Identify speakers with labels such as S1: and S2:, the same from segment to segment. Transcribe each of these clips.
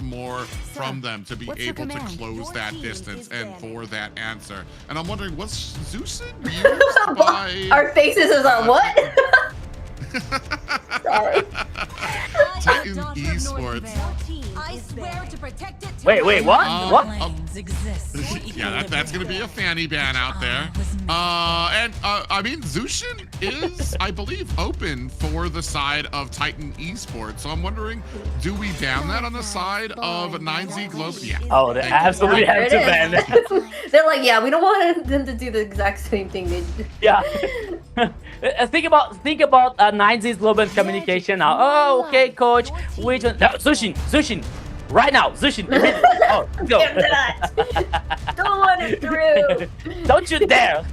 S1: more from them to be able to close that distance and for that answer. And I'm wondering, what's Zeus'in used by...
S2: Our faces is on what? Sorry.
S1: Titan Esports.
S3: I swear to protect it.
S4: Wait, what? What?
S1: Yeah, that's gonna be a fanny ban out there. I mean, Zeus'in is, I believe, open for the side of Titan Esports. So I'm wondering, do we ban that on the side of 9Z Globant? Yeah.
S4: Oh, they absolutely have to ban that.
S2: They're like, yeah, we don't want them to do the exact same thing they did.
S4: Yeah. think about 9Z's Globant communication now. Oh, okay, coach. Which one? No, Zeus'in. Right now, Zeus'in. Oh, go.
S2: Don't want it through.
S4: Don't you dare.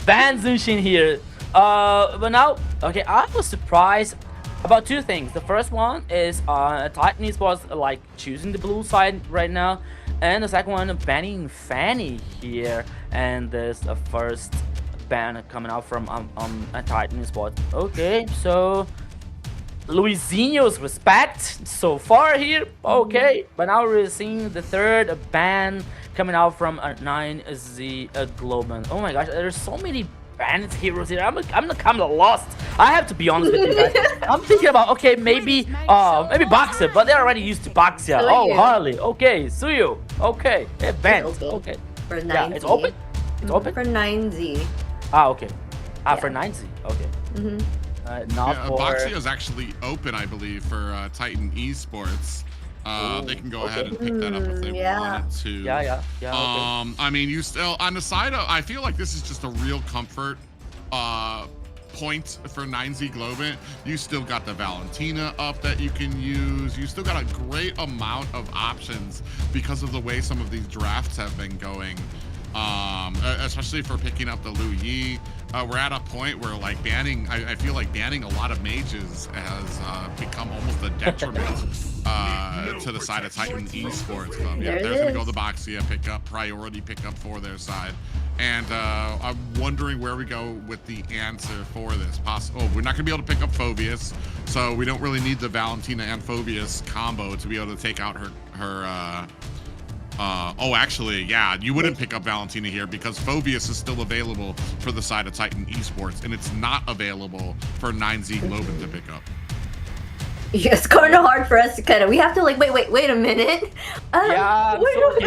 S4: Ban Zeus'in here. But now, okay, I was surprised about two things. The first one is Titan Esports like choosing the blue side right now, and the second one banning Fanny here, and there's a first ban coming out from Titan Esports. Okay, so Luizinho's respect so far here. Okay, but now we're seeing the third ban coming out from 9Z Globant. Oh my gosh, there's so many banned heroes here. I'm kind of lost. I have to be honest with you guys. I'm thinking about, okay, maybe Boxer, but they're already used to Boxer. Oh, Harley. Okay, Suyu. Okay, they're banned. Okay.
S2: For 9Z.
S4: Yeah, it's open. It's open
S2: for 9Z.
S4: Ah, okay. Ah,
S2: Yeah.
S4: for 9Z. Okay.
S2: Mm-hmm.
S4: Not
S1: Yeah,
S4: for...
S1: Boxia is actually open, I believe, for Titan Esports. They can go ahead and pick that up if they wanted to.
S4: Yeah. Okay.
S1: I mean, you still on the side of, I feel like this is just a real comfort point for 9Z Globant. You still got the Valentina up that you can use. You still got a great amount of options because of the way some of these drafts have been going. Especially for picking up the Lu Yi. We're at a point where like banning, I feel like banning a lot of mages has become almost a detriment to the side of Titan Esports. Yeah, there's gonna go the Boxia priority pickup for their side. And I'm wondering where we go with the answer for this. We're not gonna be able to pick up Phobius, so we don't really need the Valentina and Phobius combo to be able to take out her actually, yeah, you wouldn't pick up Valentina here because Phobius is still available for the side of Titan Esports, and it's not available for 9Z Globant to pick up.
S2: Yeah, it's kind of hard for us to kind of. We have to like wait a minute.
S4: Yeah,
S2: which was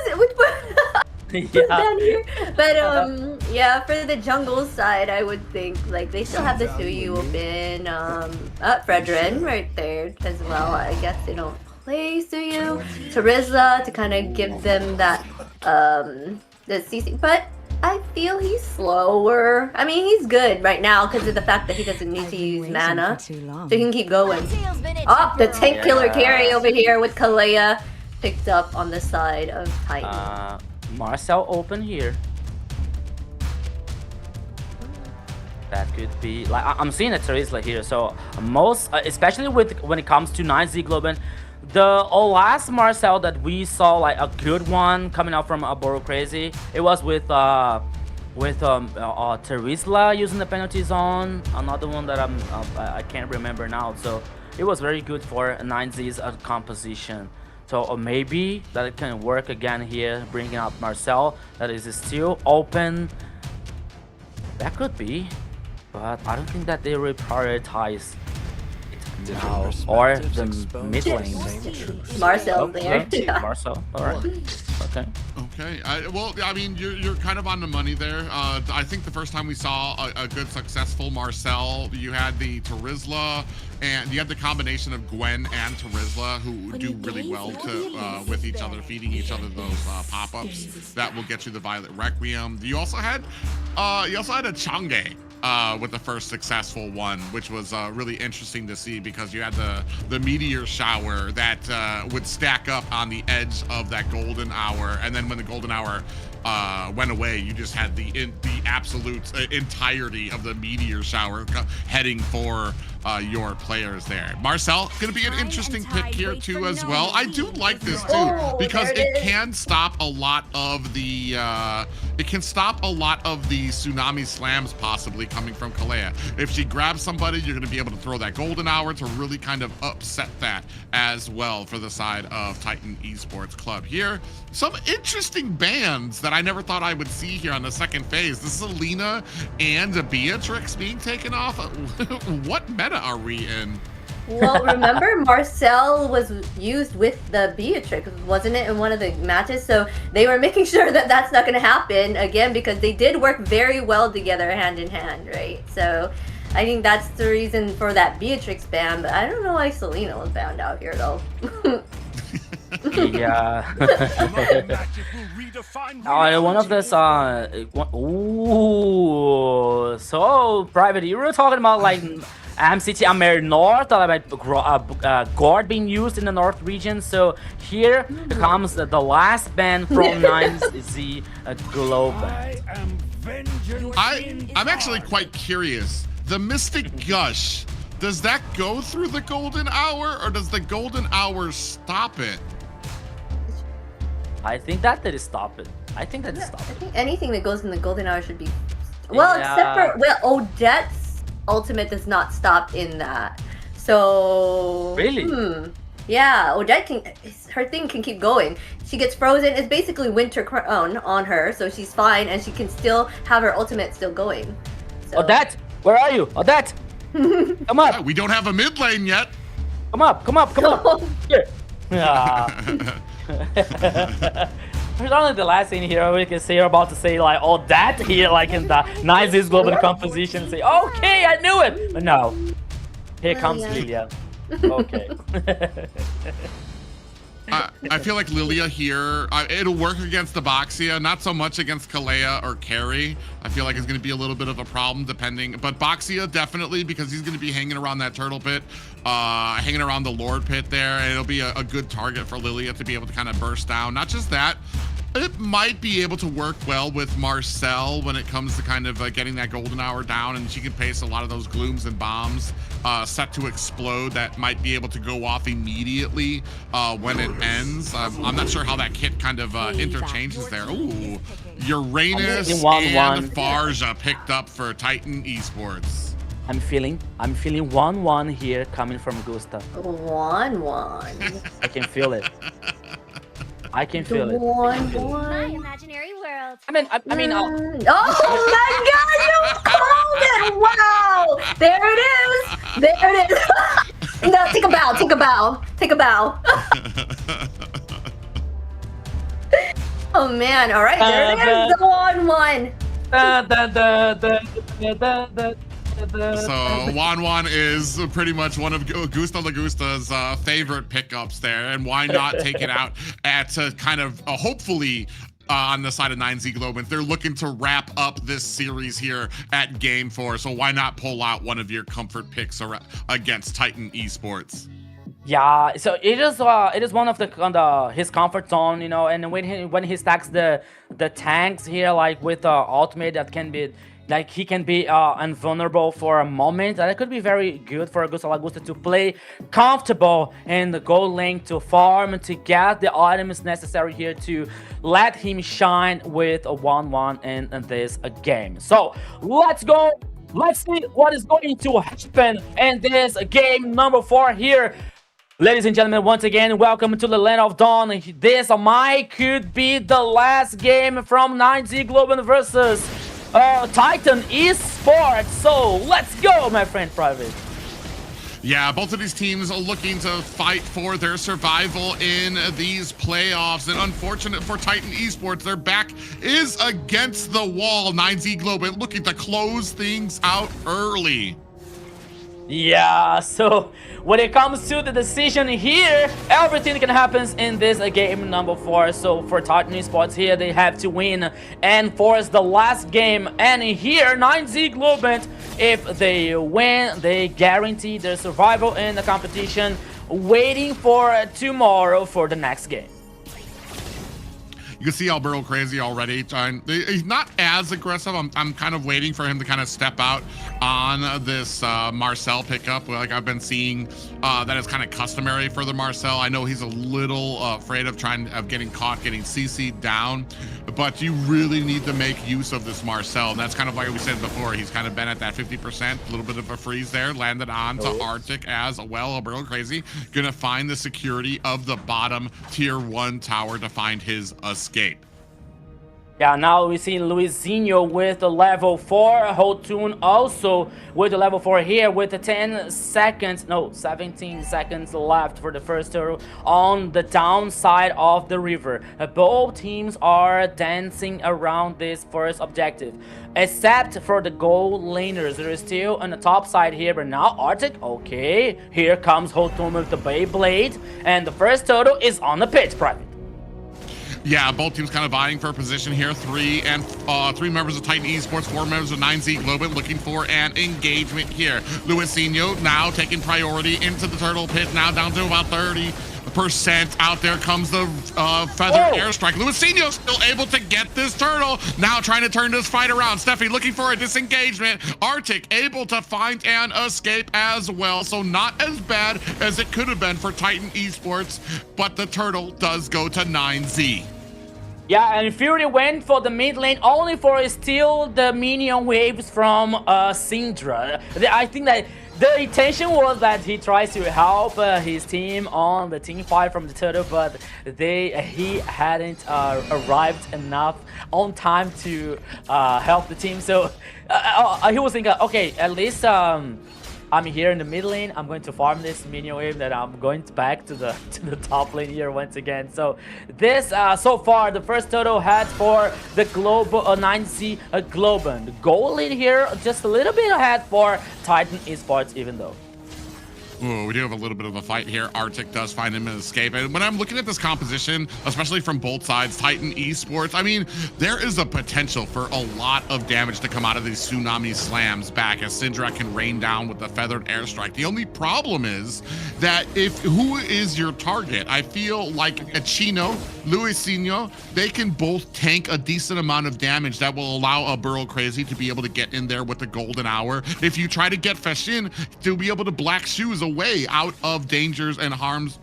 S2: it? Which one?
S4: Yeah.
S2: Down here. But yeah, for the jungle side, I would think like they still have the Suyu open. Fredrin right there as well. I guess they don't play Suyu. Terizla to kind of give them that the CC, but I feel he's slower. I mean, he's good right now because of the fact that he doesn't need to use mana, so he can keep going. Oh, the tank killer carry over here with Kalea picked up on the side of Titan.
S4: Marcel open here. That could be like I'm seeing a Terizla here. So most, especially when it comes to 9Z Globant, the last Marcel that we saw, like a good one coming out from Boro Crazy, it was with Terizla using the penalty zone. Another one that I can't remember now. So it was very good for 9Z's composition. So maybe that it can work again here, bringing up Marcel. That is still open. That could be, but I don't think that they will prioritize now or the mid lane.
S2: Marcel there.
S4: Marcel. All right. Okay.
S1: Okay. Well, I mean, you're kind of on the money there. I think the first time we saw a good successful Marcel, you had the Terizla, and you had the combination of Gwen and Terizla, who do really well with each other, feeding each other those pop-ups that will get you the Violet Requiem. You also had a Chang'e. With the first successful one, which was really interesting to see because you had the meteor shower that would stack up on the edge of that golden hour, and then when the golden hour went away, you just had the absolute entirety of the meteor shower heading for your players there. Marcel, going to be an interesting pick here too as well. I do like this too
S2: Oh,
S1: because
S2: there
S1: it
S2: it is.
S1: can stop a lot of the tsunami slams possibly coming from Kalea. If she grabs somebody, you're going to be able to throw that golden hour to really kind of upset that as well for the side of Titan Esports Club here. Some interesting bans that I never thought I would see here on the second phase. The Selena and the Beatrix being taken off. What meta are we in?
S2: Well, remember Marcel was used with the Beatrix, wasn't it, in one of the matches? So they were making sure that that's not going to happen again because they did work very well together hand in hand, right? So I think that's the reason for that Beatrix ban, but I don't know why Selena was banned out here though.
S4: Yeah. One of this ooh, so Private, you were talking about like MCT AMER North, about guard being used in the North region. So here comes the last ban from 9Z Globant.
S1: I'm actually quite curious. The Mystic Gush, does that go through the golden hour or does the golden hour stop it?
S4: I think that did stop it. I think that did stop
S2: I
S4: it.
S2: think anything that goes in the golden hour should be... Well,
S4: Yeah.
S2: except for... Well, Odette's ultimate does not stop in that. So...
S4: Really?
S2: Yeah, Odette can... Her thing can keep going. She gets frozen. It's basically Winter Crown on her, so she's fine, and she can still have her ultimate still going. So...
S4: Odette, where are you? Odette! Come up!
S1: We don't have a mid lane yet.
S4: Come up! Come up! Come up! Here! Yeah. There's only the last thing here we can say. You're about to say like all that here, like in the 9Z Global composition. Say, okay, I knew it, but no. Here comes Lilia. Okay.
S1: I feel like Lilia here, it'll work against the Boxia, not so much against Kalea or Carry. I feel like it's going to be a little bit of a problem depending, but Boxia definitely, because he's going to be hanging around that turtle pit, hanging around the Lord pit there, and it'll be a good target for Lilia to be able to kind of burst down. Not just that, it might be able to work well with Marcel when it comes to kind of getting that golden hour down, and she can pace a lot of those glooms and bombs set to explode that might be able to go off immediately when it ends. I'm not sure how that kit kind of interchanges there. Ooh, Uranus and Farja picked up for Titan Esports.
S4: I'm feeling 1-1 here coming from Gustav.
S2: 1-1.
S4: I can feel it. I can feel it.
S2: 1-1.
S3: My imaginary world.
S4: I mean,
S2: Oh my god, you called it! Wow! There it is! There it is! No, take a bow, take a bow, take a bow. Oh man, alright, there it is, the 1-1.
S1: So Wan is pretty much one of Gusta Lagusta's favorite pickups there, and why not take it out at kind of hopefully on the side of 9Z Globant. They're looking to wrap up this series here at Game 4, so why not pull out one of your comfort picks against Titan Esports?
S4: Yeah, so it is one of his comfort zone, you know, and when he stacks the tanks here, like with ultimate, that can be like he can be invulnerable for a moment. That could be very good for Gusta Lagusta to play comfortable in the gold lane, to farm, to get the items necessary here to let him shine with a 1-1 in this game. So let's go. Let's see what is going to happen in this game number 4 here. Ladies and gentlemen, once again, welcome to the Land of Dawn. This could be the last game from 9Z Global versus Titan Esports. So let's go, my friend Private.
S1: Yeah, both of these teams are looking to fight for their survival in these playoffs. And unfortunate for Titan Esports, their back is against the wall. 9Z Global looking to close things out early.
S4: Yeah, so when it comes to the decision here, everything can happen in this game number 4. So for Titan Esports here, they have to win and force the last game. And here, 9Z Globant, if they win, they guarantee their survival in the competition, waiting for tomorrow for the next game.
S1: You can see Alberto Crazy already trying. He's not as aggressive. I'm kind of waiting for him to kind of step out on this Marcel pickup. Like I've been seeing that is kind of customary for the Marcel. I know he's a little afraid of getting caught, getting CC'd down, but you really need to make use of this Marcel. And that's kind of like we said before. He's kind of been at that 50%, a little bit of a freeze there, landed on to Arctic as well. Alberto Crazy gonna find the security of the bottom tier 1 tower to find his escape.
S4: Yeah, now we see Luizinho with the level 4, Hotun also with the level 4 here with the 17 seconds left for the first turtle on the downside of the river. Both teams are dancing around this first objective, except for the gold laners. There is still on the top side here, but now Arctic, okay, here comes Hotun with the Beyblade, and the first turtle is on the pitch, Private.
S1: Yeah, both teams kind of vying for a position here. Three members of Titan Esports, 4 members of 9Z Globant looking for an engagement here. Luizinho now taking priority into the turtle pit, now down to about 30%. Out there comes the feathered airstrike. Luizinho still able to get this turtle. Now trying to turn this fight around. Steffi looking for a disengagement. Arctic able to find an escape as well. So not as bad as it could have been for Titan Esports, but the turtle does go to 9Z.
S4: Yeah, and Fury went for the mid lane only for steal the minion waves from Syndra. I think that the intention was that he tries to help his team on the team fight from the turtle, but he hadn't arrived enough on time to help the team. So he was thinking, okay, at least I'm here in the mid lane. I'm going to farm this minion wave, then I'm going back to the top lane here once again. So this so far the first turtle had for the global 9Z Globant. The goal lead here just a little bit ahead for Titan Esports, even though.
S1: Ooh, we do have a little bit of a fight here. Arctic does find him an escape. And when I'm looking at this composition, especially from both sides, Titan Esports, I mean, there is a potential for a lot of damage to come out of these tsunami slams back as Syndra can rain down with the feathered airstrike. The only problem is that who is your target? I feel like Chino, Luizinho, they can both tank a decent amount of damage that will allow a Burrow Crazy to be able to get in there with the golden hour. If you try to get Fashin to be able to black shoes away out of dangers and harm's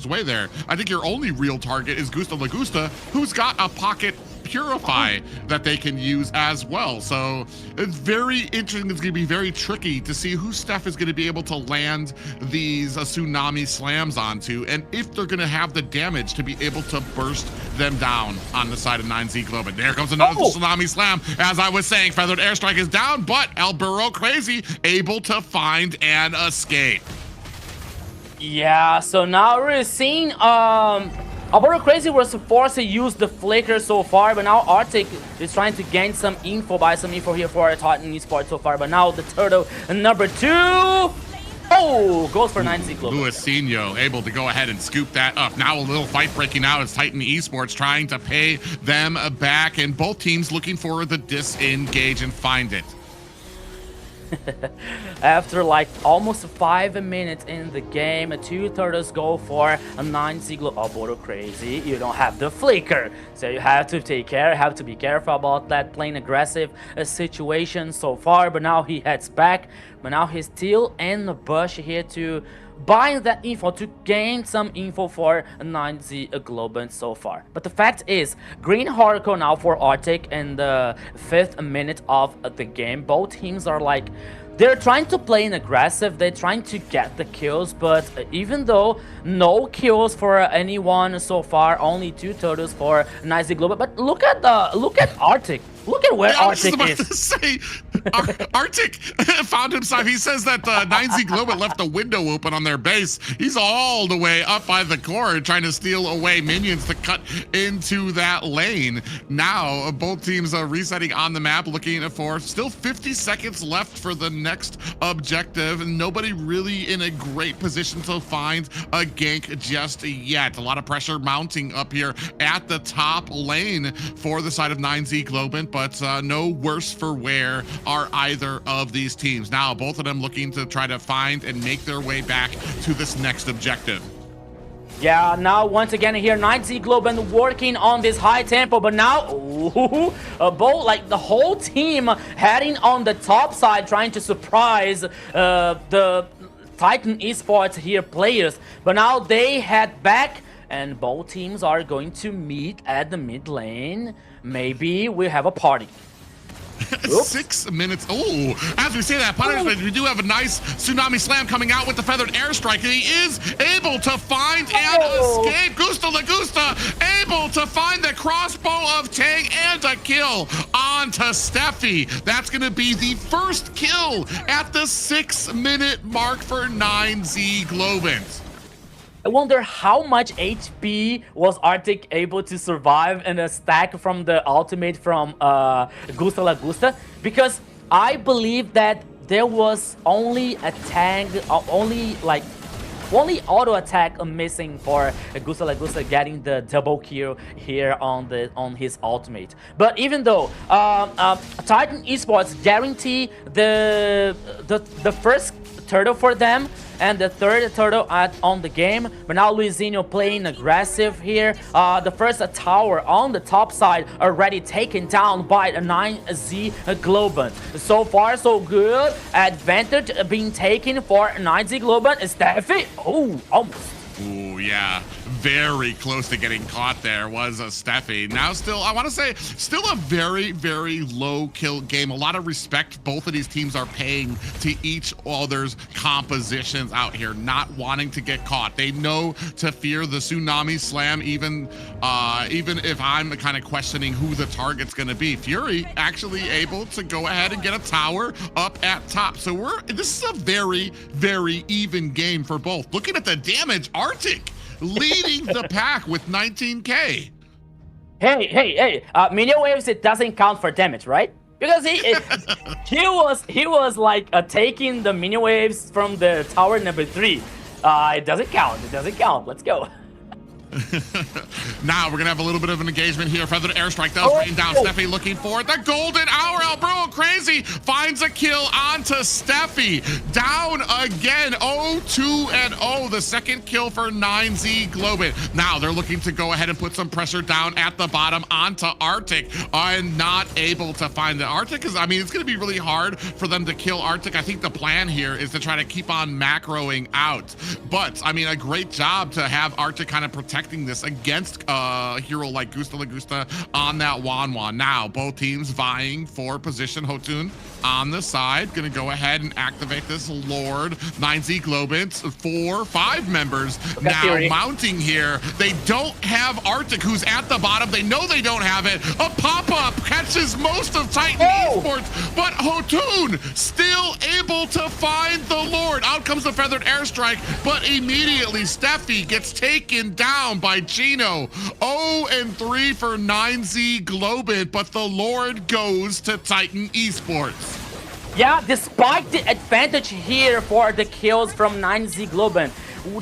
S1: way there. I think your only real target is Gusta Lagusta, who's got a pocket Purify that they can use as well. So it's very interesting. It's going to be very tricky to see who Steph is going to be able to land these tsunami slams onto, and if they're going to have the damage to be able to burst them down on the side of 9Z Globant. There comes another tsunami slam. As I was saying, feathered airstrike is down, but Alberto Crazy able to find an escape.
S4: Yeah, so now we're seeing Alberto Crazy was forced to use the flicker so far, but now Arctic is trying to gain some info here for Titan Esports so far. But now the turtle number 2, goes for 9Z Global.
S1: Luizinho able to go ahead and scoop that up. Now a little fight breaking out as Titan Esports trying to pay them back, and both teams looking for the disengage and find it.
S4: After like almost 5 minutes in the game, 2 turtles go for a 9Z Global. Alberto Crazy, you don't have the flicker, so you have to take care, have to be careful about that playing aggressive situation so far. But now he heads back, but now he's still in the bush here to buying that info, to gain some info for 9Z Globant so far. But the fact is, green hardcore now for Arctic in the 5th minute of the game. Both teams are like, they're trying to play in aggressive, they're trying to get the kills, but even though no kills for anyone so far, only 2 turtles for 9Z Globant. But look at Arctic. Look at where Arctic is.
S1: To say, Arctic found himself. He says that 9Z Globant left the window open on their base. He's all the way up by the core trying to steal away minions to cut into that lane. Now both teams are resetting on the map, looking for still 50 seconds left for the next objective. Nobody really in a great position to find a gank just yet. A lot of pressure mounting up here at the top lane for the side of 9Z Globant, but no worse for wear are either of these teams. Now both of them looking to try to find and make their way back to this next objective.
S4: Yeah, now once again here, 9Z Globant working on this high tempo, but now, both like the whole team heading on the top side, trying to surprise the Titan Esports here players. But now they head back, and both teams are going to meet at the mid lane. Maybe we have a party.
S1: 6 minutes. Oh, as we say that, punishment, we do have a nice Tsunami Slam coming out with the Feathered Airstrike. He is able to find and escape. Gusta Lagusta able to find the crossbow of Tang and a kill onto Steffi. That's going to be the first kill at the 6 minute mark for 9Z Globant.
S4: I wonder how much HP was Arctic able to survive in a stack from the ultimate from Gusta Lagusta, because I believe that there was only a tag, only auto attack missing for Gusta Lagusta getting the double kill here on his ultimate. But even though Titan Esports guarantee the first turtle for them and the third turtle on the game, but now Luizinho playing aggressive here. The first tower on the top side already taken down by a 9Z Globant. So far so good. Advantage being taken for 9Z Globant. Steffi, oh, almost.
S1: Ooh, yeah. Very close to getting caught there was Steffi. Now still, I want to say, still a very, very low kill game. A lot of respect both of these teams are paying to each other's compositions out here, not wanting to get caught. They know to fear the Tsunami Slam, even if I'm kind of questioning who the target's going to be. Fury actually able to go ahead and get a tower up at top. So this is a very, very even game for both. Looking at the damage, Arctic leading the pack with 19k.
S4: Hey, minion waves, it doesn't count for damage, right? Because he was like taking the minion waves from the tower number 3. It doesn't count. Let's go.
S1: Now we're gonna have a little bit of an engagement here. Feathered Airstrike does rain down. Steffi looking for it. The golden hour. Albro Crazy finds a kill onto Steffi. Down again. 0-2-0. The second kill for 9Z Globant. Now they're looking to go ahead and put some pressure down at the bottom onto Arctic. And not able to find the Arctic, because I mean it's gonna be really hard for them to kill Arctic. I think the plan here is to try to keep on macroing out. But I mean, a great job to have Arctic kind of protect this against a hero like Gusta Lagusta on that Wanwan. Now, both teams vying for position. Hotun on the side, gonna go ahead and activate this Lord. 9Z Globant, 4-5 members now mounting here. They don't have Arctic, who's at the bottom. They know they don't have it. A pop-up catches most of Titan Esports, but Hotun still able to find the Lord. Out comes the Feathered Airstrike, but immediately Steffi gets taken down by Chino. 0-3 for 9Z Globant, but the Lord goes to Titan Esports.
S4: Yeah, despite the advantage here for the kills from 9Z Globant,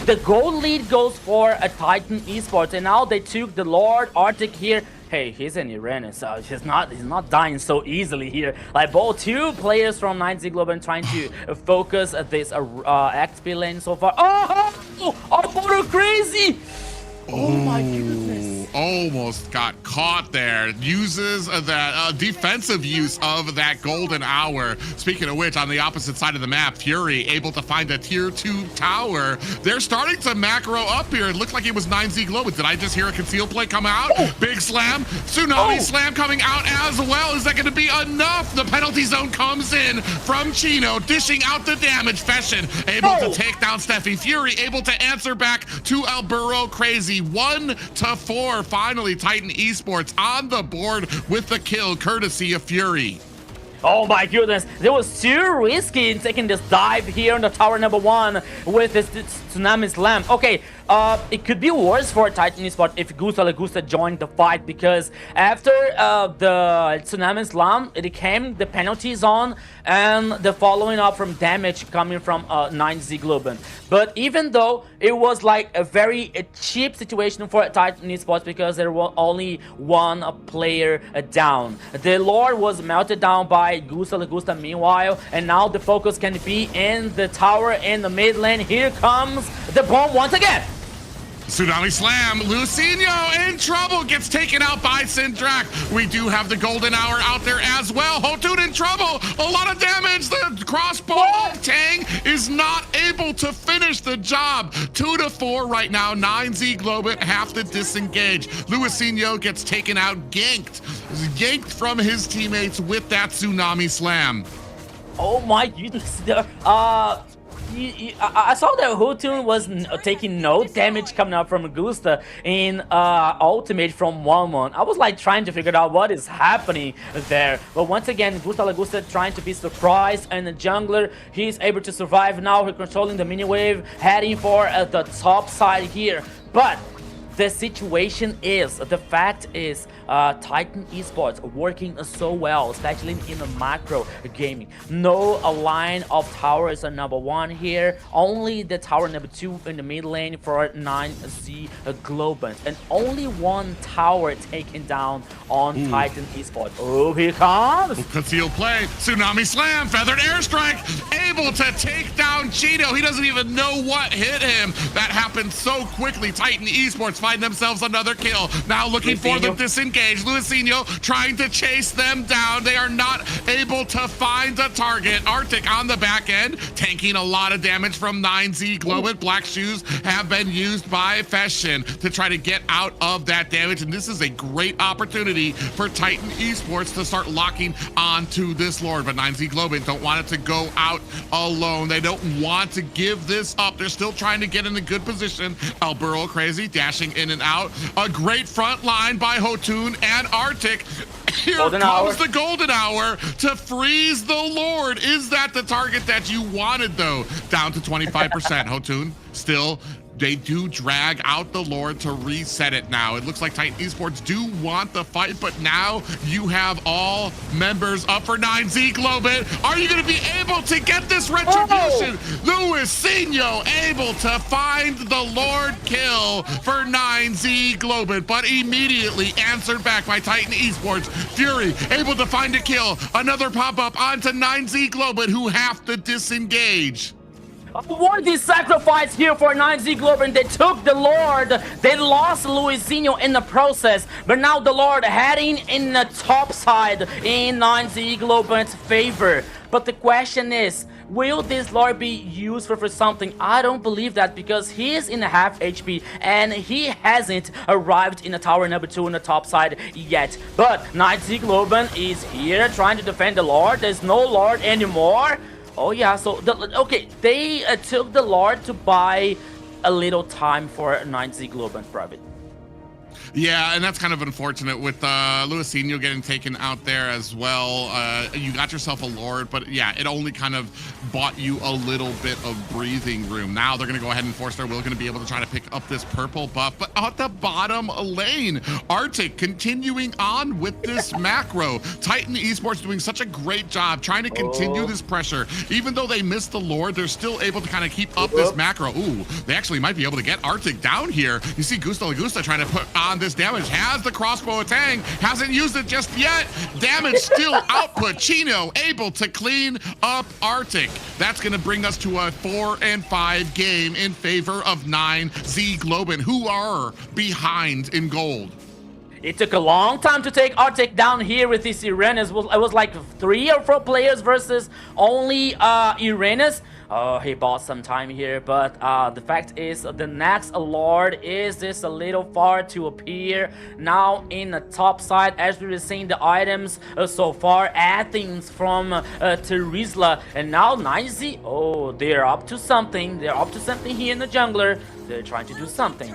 S4: the gold lead goes for a Titan Esports, and now they took the Lord Arctic here. Hey, he's an Iranian, so he's not dying so easily here. Like both two players from 9Z Globant trying to focus at this XP lane so far. Oh, crazy! Oh my goodness.
S1: Almost got caught there. Uses that defensive use of that golden hour. Speaking of which, on the opposite side of the map, Fury able to find a tier 2 tower. They're starting to macro up here. It looked like it was 9Z Globant. Did I just hear a concealed play come out? Big slam. Tsunami slam coming out as well. Is that going to be enough? The penalty zone comes in from Chino, dishing out the damage. Feshin able to take down Steffi. Fury able to answer back to Alburo Crazy. 1-4. Finally, Titan Esports on the board with the kill, courtesy of Fury.
S4: Oh my goodness, it was too risky in taking this dive here on the tower number 1 with this Tsunami Slam. Okay, it could be worse for Titan Esports if Gusta Lagusta joined the fight, because after the Tsunami Slam, it came the penalty zone and the following up from damage coming from 9Z Globant. But even though it was like a very cheap situation for Titan Esports, because there was only one player down. The Lord was melted down by Gusta Lagusta meanwhile, and now the focus can be in the tower in the mid lane. Here comes the bomb once again.
S1: Tsunami Slam, Lucinho in trouble, gets taken out by Syndrak. We do have the Golden Hour out there as well. Hotun in trouble, a lot of damage. The crossbow of Tang is not able to finish the job. 2-4 right now, 9Z Globant have to disengage. Lucinho gets taken out, yanked from his teammates with that Tsunami Slam.
S4: Oh my goodness. I saw that Hotun was taking no damage coming out from Gusta in ultimate from 1-1. I was like trying to figure out what is happening there. But once again, Gusta Lagusta trying to be surprised, and the jungler, he's able to survive now. He's controlling the mini wave, heading for the top side here. But the situation is, the fact is, Titan Esports working so well, especially in the macro gaming. No line of towers are number 1 here. Only the tower number 2 in the mid lane for 9Z Globant. And only 1 tower taken down on Titan Esports. Oh, here comes!
S1: Concealed play, Tsunami Slam, Feathered Airstrike, able to take down Cheeto. He doesn't even know what hit him. That happened so quickly. Titan Esports find themselves another kill. Now looking for the disengage. Lucinho trying to chase them down. They are not able to find a target. Arctic on the back end, tanking a lot of damage from 9Z Globant. Black shoes have been used by Feshin to try to get out of that damage. And this is a great opportunity for Titan Esports to start locking onto this Lord. But 9Z Globant don't want it to go out alone. They don't want to give this up. They're still trying to get in a good position. Alburo crazy, dashing in and out. A great front line by Hotun and Arctic. Here comes the Golden Hour to freeze the Lord. Is that the target that you wanted, though? Down to 25%. Hotun still. They do drag out the Lord to reset it now. It looks like Titan Esports do want the fight, but now you have all members up for 9Z Globant. Are you going to be able to get this retribution? Lucinho able to find the Lord kill for 9Z Globant, but immediately answered back by Titan Esports. Fury able to find a kill. Another pop-up onto 9Z Globant, who have to disengage.
S4: Worthy sacrifice here for 9Z Globant. They took the Lord. They lost Luisinho in the process. But now the Lord heading in the top side in 9Z Globant's favor. But the question is, will this Lord be used for something? I don't believe that, because he is in a half HP and he hasn't arrived in the tower number 2 on the top side yet. But 9Z Globant is here trying to defend the Lord. There's no Lord anymore. Oh yeah, so they took the Lord to buy a little time for 9Z Globant private.
S1: Yeah, and that's kind of unfortunate with Luisinho getting taken out there as well. You got yourself a Lord, but yeah, it only kind of bought you a little bit of breathing room. Now they're going to go ahead and force their will, going to be able to try to pick up this purple buff. But at the bottom lane, Arctic continuing on with this macro. Titan Esports doing such a great job trying to continue this pressure. Even though they missed the Lord, they're still able to kind of keep up this macro. Ooh, they actually might be able to get Arctic down here. You see Gusta Lagusta trying to put on this damage. Has the crossbow of Tang, hasn't used it just yet. Damage still output. Chino able to clean up Arctic. That's going to bring us to a 4-5 game in favor of 9Z Globant, who are behind in gold.
S4: It took a long time to take Arctic down here with this Uranus. It was like 3 or 4 players versus only Uranus. Oh, he bought some time here, but the fact is the next Lord is just a little far to appear. Now in the top side, as we were seeing the items so far, Athens from Terizla, and now 9Z. Oh, they're up to something. They're up to something here in the jungler. They're trying to do something.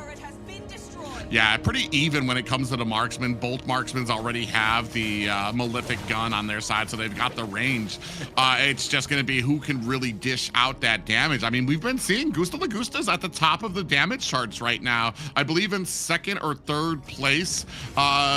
S1: Yeah, pretty even when it comes to the marksman. Both marksmen already have the Malefic gun on their side, so they've got the range. It's just going to be who can really dish out that damage. I mean, we've been seeing Gusta Lagusta's at the top of the damage charts right now. I believe in 2nd or 3rd place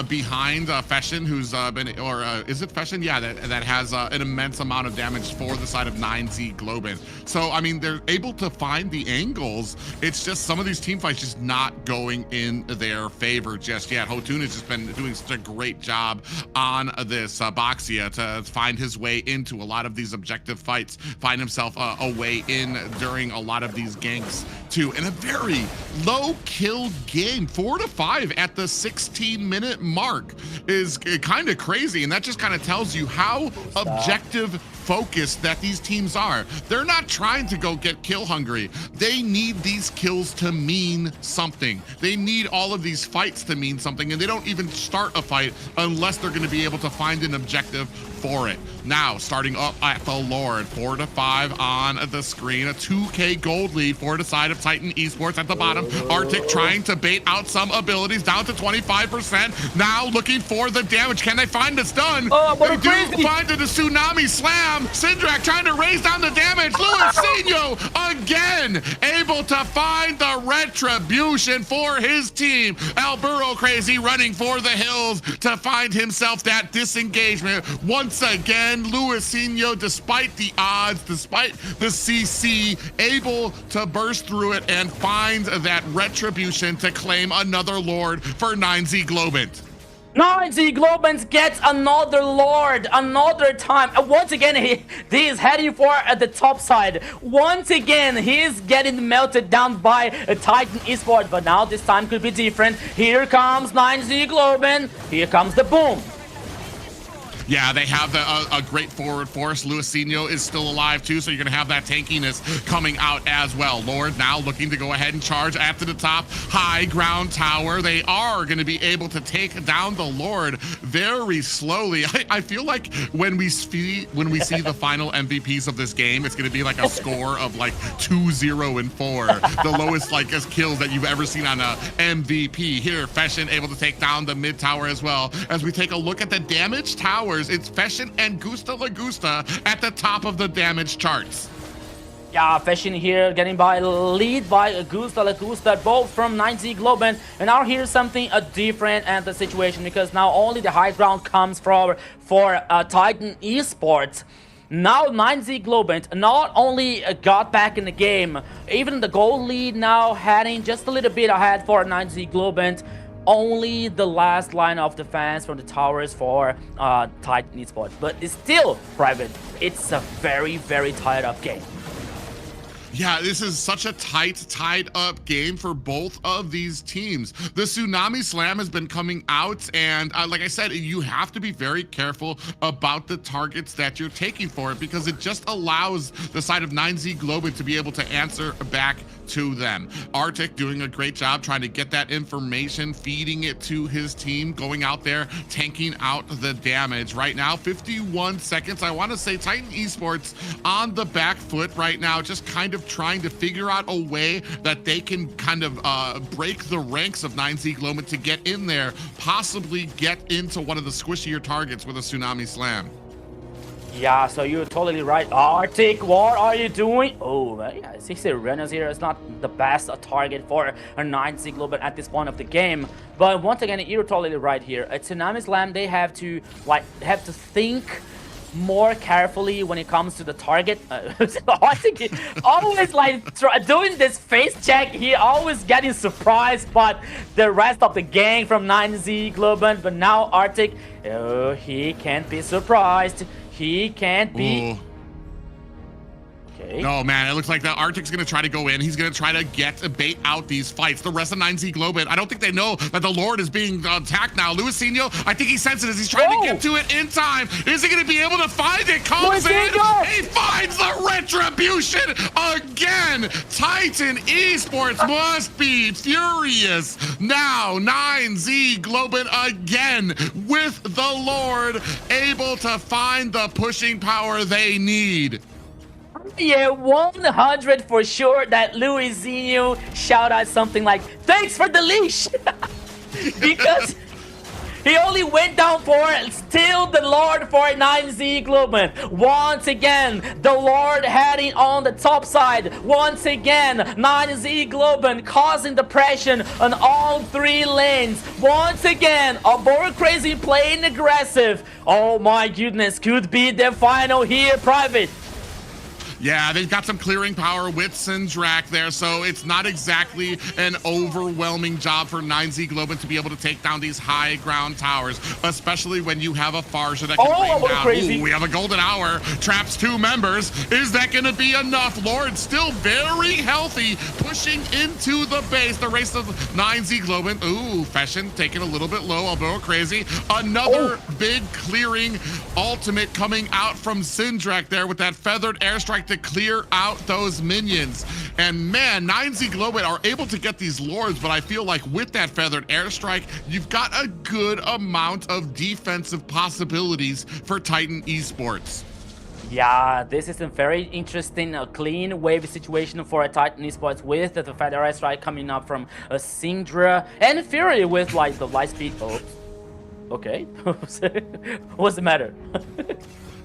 S1: behind Feshin, who's been, or is it Feshin? Yeah, that has an immense amount of damage for the side of 9Z Globant. So, I mean, they're able to find the angles. It's just some of these team fights just not going in their their favor just yet. Hotun has just been doing such a great job on this Boxia to find his way into a lot of these objective fights, find himself a way in during a lot of these ganks too, in a very low kill game. 4 to 5 at the 16-minute mark is kind of crazy, and that just kind of tells you how objective focused that these teams are. They're not trying to go get kill hungry. They need these kills to mean something. They need all of these fights to mean something, and they don't even start a fight unless they're going to be able to find an objective for it. Now, starting up at the Lord, 4 to 5 on the screen, a 2K gold lead for the side of Titan Esports at the bottom. Arctic trying to bait out some abilities down to 25%. Now looking for the damage. Can they find the stun? They do find the tsunami slam. Syndrak trying to raise down the damage. Luisinho again able to find the retribution for his team. Alburo Crazy running for the hills to find himself that disengagement. Once again, Luisinho, despite the odds, despite the CC, able to burst through it and find that retribution to claim another Lord for 9Z Globant.
S4: 9Z Globant gets another Lord, another time. Once again, he is heading for the top side. Once again, he's getting melted down by Titan Esports, but now this time could be different. Here comes 9Z Globant. Here comes the boom.
S1: Yeah, they have a great forward force. Luisinho is still alive too, so you're gonna have that tankiness coming out as well. Lord now looking to go ahead and charge after the top high ground tower. They are gonna be able to take down the Lord very slowly. I feel like when we see the final MVPs of this game, it's gonna be like a score of like 2-0 and 4, the lowest like kills that you've ever seen on a MVP. Here, Fashion able to take down the mid tower as well. As we take a look at the damage tower, it's Fashion and Gusta Lagusta at the top of the damage charts.
S4: Yeah, Fashion here getting by lead by Gusta Lagusta, both from 9Z Globant. And now here's something different at the situation, because now only the high ground comes for Titan Esports. Now 9Z Globant not only got back in the game, even the goal lead now heading just a little bit ahead for 9Z Globant. Only the last line of defense from the towers for Titan Esports, but it's still private. It's a very, very tied up game.
S1: Yeah, this is such a tied up game for both of these teams. The Tsunami Slam has been coming out, and like I said, you have to be very careful about the targets that you're taking for it, because it just allows the side of 9Z Globant to be able to answer back to them. Arctic doing a great job trying to get that information, feeding it to his team, going out there, tanking out the damage. Right now, 51 seconds. I want to say Titan Esports on the back foot right now, just kind of trying to figure out a way that they can kind of break the ranks of 9Z Globant to get in there, possibly get into one of the squishier targets with a Tsunami Slam.
S4: Yeah, so you're totally right. Arctic, what are you doing? Oh, yeah, 60 runners here is not the best target for a 9Z Globant at this point of the game. But once again, you're totally right here. A Tsunami Slam, they have to think more carefully when it comes to the target. Arctic always like doing this face check. He always getting surprised, but the rest of the gang from 9Z Globant. But now Arctic, he can't be surprised. He can't be.
S1: Ooh. Okay. No, man, it looks like the Arctic's gonna try to go in. He's gonna try to bait out these fights. The rest of 9Z Globant, I don't think they know that the Lord is being attacked now. Luisinho, I think he senses it. He's trying to get to it in time. Is he gonna be able to find it? Comes in. He finds the retribution again. Titan Esports must be furious. Now 9Z Globant again with the Lord, able to find the pushing power they need.
S4: Yeah, 100 for sure that Luisinho shout out something like, "Thanks for the leash," because he only went down for still the Lord for 9Z Globant. Once again, the Lord heading on the top side. Once again, 9Z Globant causing depression on all 3 lanes. Once again, Alburo Crazy playing aggressive. Oh my goodness, could be the final here, private.
S1: Yeah, they've got some clearing power with Syndrak there, so it's not exactly an overwhelming job for 9Z Globant to be able to take down these high ground towers, especially when you have a Farja that can rain down.
S4: Crazy.
S1: Ooh, we have a golden hour, traps 2 members. Is that going to be enough? Lord still very healthy, pushing into the base. The race of 9Z Globant. Ooh, Fashion taking a little bit low, although crazy. Another big clearing ultimate coming out from Syndrak there with that feathered airstrike to clear out those minions. And man, 9Z Globant are able to get these lords, but I feel like with that feathered airstrike, you've got a good amount of defensive possibilities for Titan Esports.
S4: Yeah, this is a very interesting clean wave situation for a Titan Esports with the feather airstrike coming up from Syndra and Fury with like the light speed. Oh, okay. What's the matter?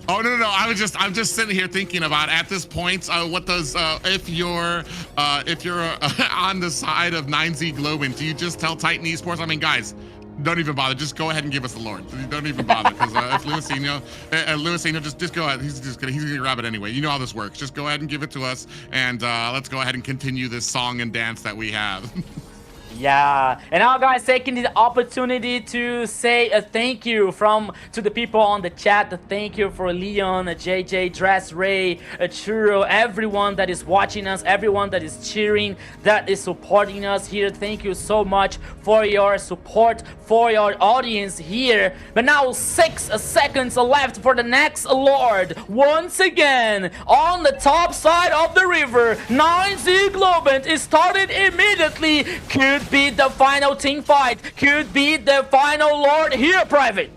S1: Oh no! I'm just sitting here thinking about at this point, what does if you're on the side of 9Z Globant, do you just tell Titan Esports? I mean, guys, don't even bother. Just go ahead and give us the Lord. Don't even bother, because if Luisino, just go ahead. He's gonna grab it anyway. You know how this works. Just go ahead and give it to us, and let's go ahead and continue this song and dance that we have.
S4: Yeah, and now guys, taking the opportunity to say a thank you to the people on the chat. Thank you for Leon, JJ, Dress, Ray, Churro, everyone that is watching us, everyone that is cheering, that is supporting us here. Thank you so much for your support, for your audience here. But now 6 seconds left for the next Lord. Once again, on the top side of the river, 9Z Globant is started immediately. Could be the final team fight, could be the final Lord here, Private.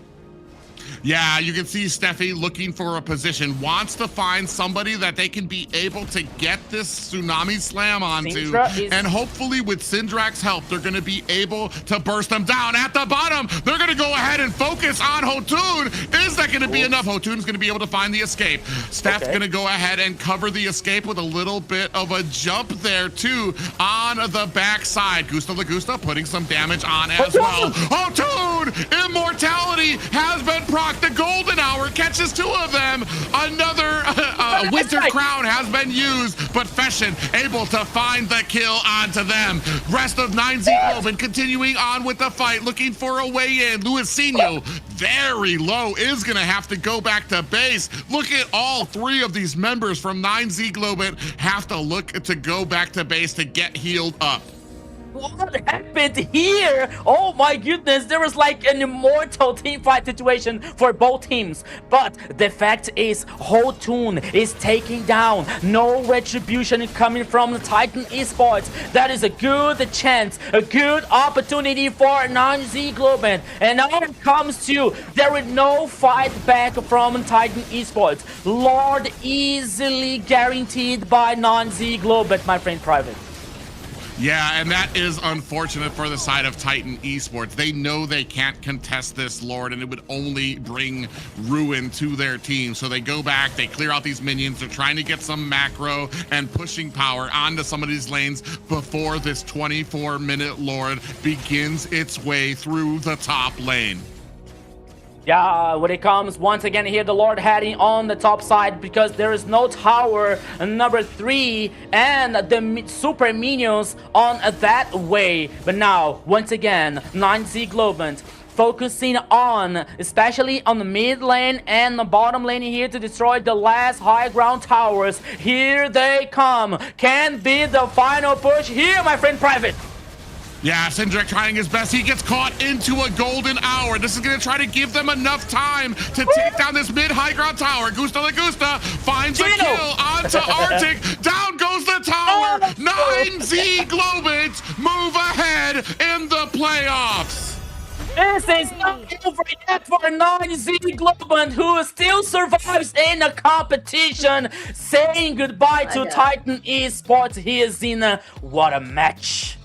S1: Yeah, you can see Steffi looking for a position, wants to find somebody that they can be able to get this tsunami slam onto, and hopefully with Syndrak's help, they're gonna be able to burst them down. At the bottom, they're gonna go ahead and focus on Hotun. Is that gonna be enough? Hotun's gonna be able to find the escape. Steph's gonna go ahead and cover the escape with a little bit of a jump there too on the backside. Gusta Lagusta putting some damage on as well. Hotun, immortality has been procced. The golden hour catches 2 of them. Another winter crown has been used, but Fashion able to find the kill onto them. Rest of 9Z Globant continuing on with the fight, looking for a way in. Luisino, very low, is gonna have to go back to base. Look at all 3 of these members from 9Z Globant have to look to go back to base to get healed up.
S4: What happened here? Oh my goodness, there was like an immortal team fight situation for both teams. But the fact is, Hotun is taking down. No retribution coming from the Titan Esports. That is a good chance, a good opportunity for 9Z Globant. And now it comes to, there is no fight back from Titan Esports. Lord easily guaranteed by 9Z Globant, my friend Private.
S1: Yeah, and that is unfortunate for the side of Titan Esports. They know they can't contest this Lord, and it would only bring ruin to their team. So they go back, they clear out these minions. They're trying to get some macro and pushing power onto some of these lanes before this 24-minute Lord begins its way through the top lane.
S4: Yeah, when it comes once again here, the Lord heading on the top side because there is no tower number 3 and the super minions on that way. But now, once again, 9Z Globant focusing on, especially on the mid lane and the bottom lane here to destroy the last high ground towers. Here they come. Can be the final push here, my friend Private.
S1: Yeah, Syndrak trying his best. He gets caught into a golden hour. This is going to try to give them enough time to take down this mid-high ground tower. Gusta Lagusta finds a kill onto Arctic. Down goes the tower. 9Z Globant move ahead in the playoffs.
S4: This is not over yet for 9Z Globant, who still survives in the competition. Saying goodbye to Titan Esports. He is in what a match.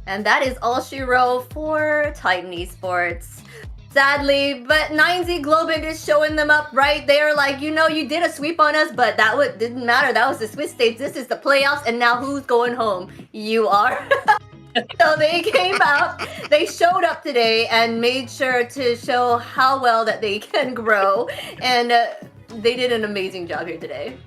S2: And that is all she wrote for Titan Esports. Sadly, but 9Z Globant is showing them up right there. Like, you know, you did a sweep on us, but that didn't matter. That was the Swiss stage. This is the playoffs, and now who's going home? You are. So they came out, they showed up today and made sure to show how well that they can grow. And they did an amazing job here today.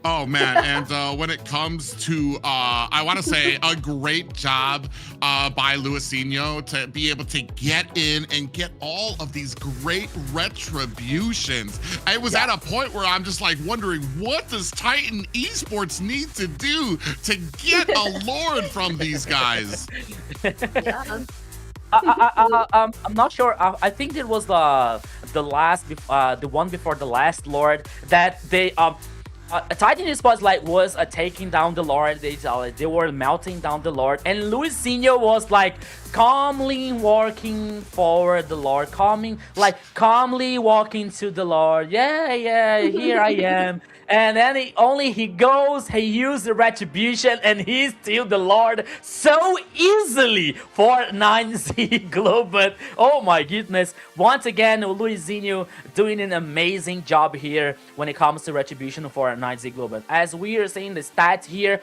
S1: Oh man, and when it comes to, I want to say a great job by Luisinho to be able to get in and get all of these great retributions. It was at a point where I'm just like wondering, what does Titan Esports need to do to get a Lord from these guys?
S2: Yeah.
S4: I'm not sure. I think it was the last, the one before the last Lord that they Titan Esports was taking down the Lord. They were melting down the Lord, and Luisinho was like calmly walking forward the Lord, calmly walking to the Lord. Yeah, here I am. And then he goes, he used the retribution, and he steals the Lord so easily for 9Z Globant. Oh my goodness. Once again, Luisinho doing an amazing job here when it comes to retribution for 9Z Globant. As we are seeing the stats here,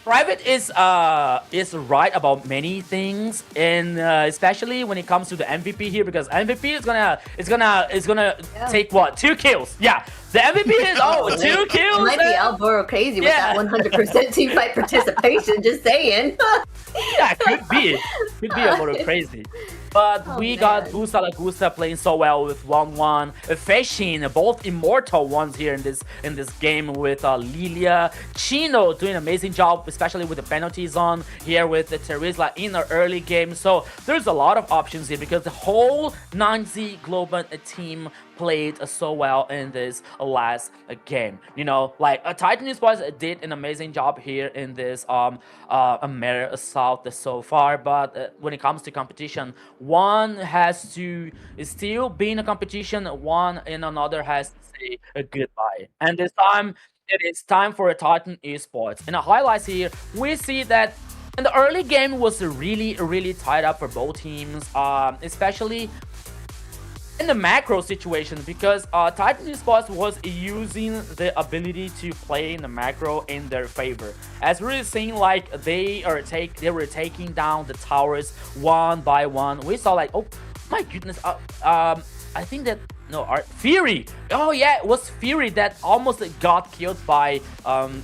S4: Private is right about many things, and especially when it comes to the MVP here, because MVP is gonna take what, 2 kills? Yeah, the MVP is 2 kills.
S2: It might be Alboro crazy with that 100% team fight participation. Just saying.
S4: Yeah, could be a little crazy. But we got Gusta La Gusta playing so well with 1-1, facing both immortal ones here in this game with Lilia. Chino doing an amazing job, especially with the penalty zone here with the Terizla in the early game. So there's a lot of options here because the whole 9Z Globant team played so well in this last game. You know, like Titan Esports did an amazing job here in this AMER Assault so far, but when it comes to competition, one has to still be in a competition, one and another has to say a goodbye. And this time, it is time for a Titan Esports. In the highlights here, we see that in the early game was really tied up for both teams, especially in the macro situation, because Titan Esports was using the ability to play in the macro in their favor. As we're seeing, like they were taking down the towers one by one. We saw like, oh my goodness, I think that Fury. Oh yeah, it was Fury that almost got killed by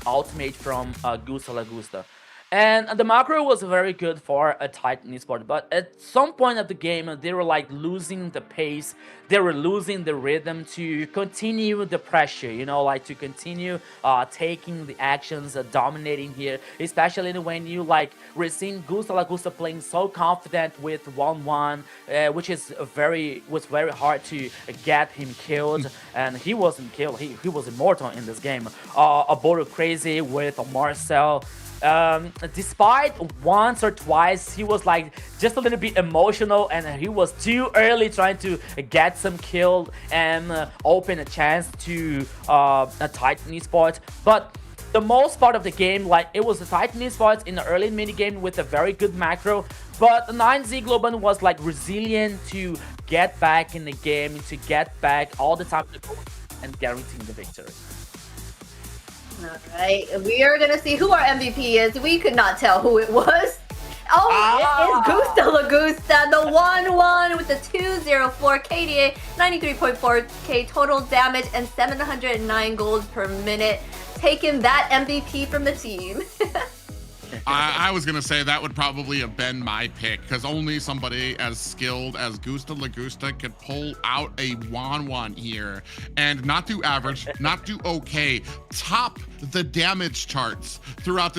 S4: ultimate from Gusta La Gusta. And the macro was very good for a Titan Esport, but at some point of the game, they were like losing the pace, they were losing the rhythm to continue the pressure, you know, like to continue taking the actions, dominating here, especially when you we're seeing Gusta La Gusta playing so confident with 1-1, which was very hard to get him killed, and he wasn't killed, he was immortal in this game. Abodo Crazy with Marcel. Despite once or twice he was like just a little bit emotional and he was too early trying to get some kill and open a chance to a Titan Esports, but the most part of the game, like it was the Titan Esports in the early mini game with a very good macro, but the 9Z Globant was like resilient to get back in the game, to get back all the time and guaranteeing the victory.
S2: Alright, we are gonna see who our MVP is. We could not tell who it was. Oh, it is Gusta La Gusta, the 1-1 with the 204 KDA, 93.4k total damage, and 709 gold per minute. Taking that MVP from the team.
S1: I was gonna say that would probably have been my pick, because only somebody as skilled as Gusta La Gusta could pull out a 1-1 here and not do average, not do okay, top the damage charts throughout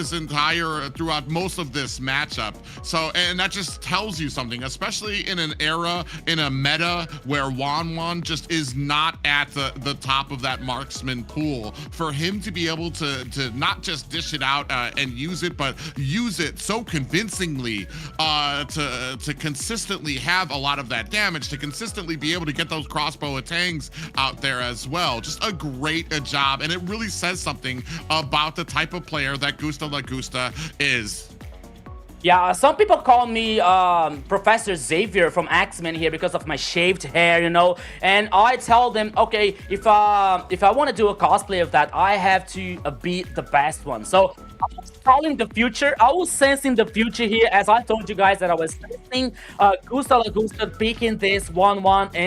S1: most of this matchup. So, and that just tells you something, especially in an era, in a meta where 1-1 just is not at the top of that marksman pool. For him to be able to not just dish it out and use it, but use it so convincingly to consistently have a lot of that damage, to consistently be able to get those crossbow tangs out there as well. Just a great job, and it really says something about the type of player that Gusta La Gusta is.
S4: Yeah, some people call me Professor Xavier from X-Men here because of my shaved hair, you know. And I tell them, okay, if I want to do a cosplay of that, I have to be the best one. So I was calling the future. I was sensing the future here, as I told you guys that I was sensing Gusta La Gusta picking this 1-1.